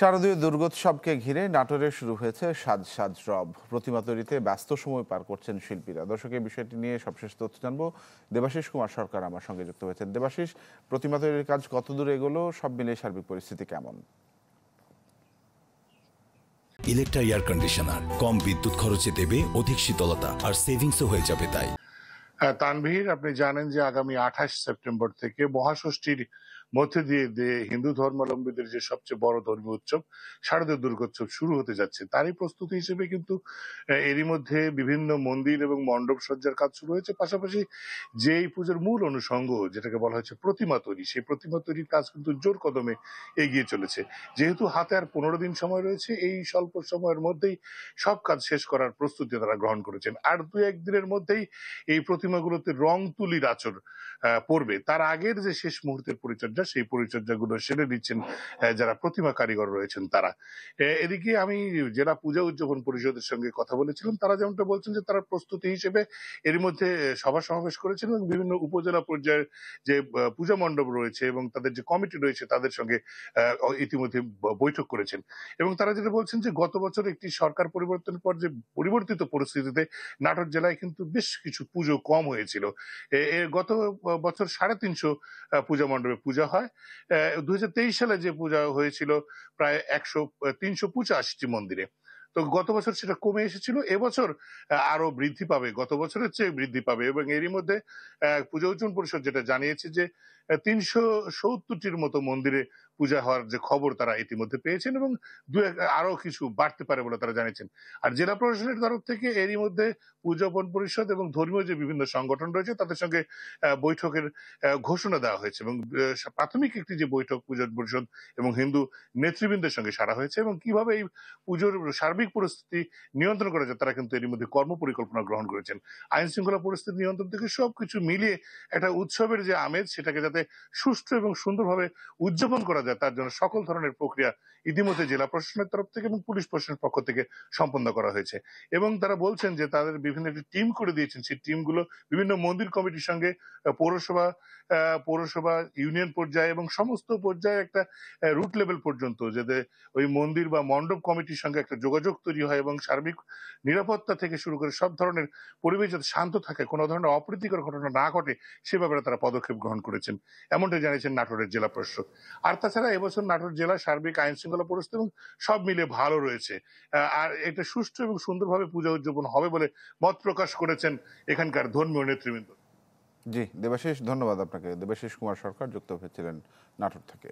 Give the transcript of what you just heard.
শারদীয় দুর্গোৎসবকে ঘিরে নাটোরে শুরু হয়েছে সাজ সাজ রব। প্রতিমা তৈরিতে ব্যস্ত সময় পার করছেন শিল্পীরা। দর্শকের বিষয়টি নিয়ে সবশেষ তথ্য জানবো। দেবাশিস কুমার সরকার আমার সঙ্গে যুক্ত হয়েছেন। দেবাশিস, প্রতিমা তৈরির কাজ কত দূর এগোলো, সব মিলিয়ে সার্বিক পরিস্থিতি কেমন? ইলেকট্রা এয়ার কন্ডিশনার কম বিদ্যুৎ খরচে দেবে অধিক শীতলতা, আর সেভিংসও হয়ে যাবে। তাই তানভীর, আপনি জানেন যে আগামী 28 সেপ্টেম্বর থেকে মহাষষ্ঠীর মধ্যে দিয়ে হিন্দু ধর্মাবলম্বীদের যে সবচেয়ে বড় ধর্মীয় উৎসব শারদীয় দুর্গোৎসব শুরু হতে যাচ্ছে, তারই প্রস্তুতি হিসেবে কিন্তু এরই মধ্যে বিভিন্ন মন্দির এবং মণ্ডপ সজ্জার কাজ শুরু হয়েছে। পাশাপাশি যে এই পুজোর মূল অনুষঙ্গ যেটাকে বলা হয়েছে প্রতিমা তৈরি, সেই প্রতিমা তৈরির কাজ কিন্তু জোর কদমে এগিয়ে চলেছে। যেহেতু হাতে আর 15 দিন সময় রয়েছে, এই স্বল্প সময়ের মধ্যেই সব কাজ শেষ করার প্রস্তুতি তারা গ্রহণ করেছেন। আর 2-1 দিনের মধ্যেই এই প্রতিমাগুলোতে রং তুলির আঁচড় পড়বে। তার আগের যে শেষ মুহূর্তের পরিচর্যা, সেই পরিচর্যাগুলো সেরে দিচ্ছেন যারা প্রতিমা কারিগর রয়েছেন তারা। এদিকে আমি জেলা পূজা উদযাপন পরিষদের সঙ্গে কথা বলেছিলাম, তারা যেমনটা বলছেন যে তারা প্রস্তুতি হিসেবে এর মধ্যে সভা সমাবেশ করেছেন এবং বিভিন্ন উপজেলা পর্যায়ের যে পূজা মণ্ডপ রয়েছে এবং তাদের যে কমিটি রয়েছে তাদের সঙ্গে ইতিমধ্যে বৈঠক করেছেন। এবং তারা যেটা বলছেন যে গত বছর একটি সরকার পরিবর্তনের পর যে পরিবর্তিত পরিস্থিতিতে নাটোর জেলায় কিন্তু বেশ কিছু পুজো কম হয়েছিল। গত বছর 350 পূজা মণ্ডপে পূজা হয়। 2023 সালে যে পূজা হয়েছিল প্রায় 385টি মন্দিরে। তো গত বছর সেটা কমে এসেছিল, এবছর আরো বৃদ্ধি পাবে, গত বছরের চেয়ে বৃদ্ধি পাবে। এবং এরই মধ্যে পূজা উদযাপন পরিষদ যেটা জানিয়েছে যে 370টির মতো মন্দিরে পূজা হওয়ার যে খবর তারা ইতিমধ্যে পেয়েছেন এবং আরো কিছু বাড়তে পারে বলে তারা জানিয়েছেন। আর জেলা প্রশাসনের তরফ থেকে এরই মধ্যে উদযাপন পরিষদ এবং ধর্মীয় যে বিভিন্ন সংগঠন রয়েছে তাদের সঙ্গে বৈঠকের ঘোষণা দেওয়া হয়েছে এবং প্রাথমিক একটি যে বৈঠক পূজা পরিষদ এবং হিন্দু নেতৃবৃন্দের সঙ্গে সারা হয়েছে এবং কিভাবে এই পুজোর সার্বিক পরিস্থিতি নিয়ন্ত্রণ করা যায় তারা কিন্তু এর মধ্যে কর্মপরিকল্পনা গ্রহণ করেছেন। আইন শৃঙ্খলা পরিস্থিতি নিয়ন্ত্রণ থেকে সবকিছু মিলিয়ে একটা উৎসবের যে আমেজ সেটাকে যাতে সুষ্ঠু এবং সুন্দরভাবে উদযাপন করা যায় তার জন্য সকল ধরনের প্রক্রিয়া ইতিমধ্যে জেলা প্রশাসনের তরফ থেকে এবং পুলিশ প্রশাসনের পক্ষ থেকে সম্পন্ন করা হয়েছে। এবং তারা বলছেন যে তাদের বিভিন্ন একটি টিম করে দিয়েছেন, সেই টিমগুলো বিভিন্ন মন্দির কমিটির সঙ্গে পৌরসভা ইউনিয়ন পর্যায়ে এবং সমস্ত পর্যায়ে একটা রুট লেভেল পর্যন্ত যাতে ওই মন্দির বা মণ্ডপ কমিটির সঙ্গে একটা যোগাযোগ তৈরি হয় এবং সার্বিক নিরাপত্তা থেকে শুরু করে সব ধরনের পরিবেশ যাতে শান্ত থাকে, কোনো ধরনের অপ্রীতিকর ঘটনা না ঘটে সে ব্যাপারে তারা পদক্ষেপ গ্রহণ করেছেন, এমনটাই জানিয়েছেন নাটোরের জেলা প্রশাসক। আর তাছাড়া এবছর নাটোর জেলার সার্বিক আইন শৃঙ্খলা পরিস্থিতি এবং সব মিলে ভালো রয়েছে। আর এটা সুষ্ঠু এবং সুন্দরভাবে পূজা উদযাপন হবে বলে মত প্রকাশ করেছেন এখানকার ধর্মীয় নেতৃবৃন্দ। জি দেবাশিস, ধন্যবাদ আপনাকে। দেবাশিস কুমার সরকার যুক্ত হয়েছিলেন নাটোর থেকে।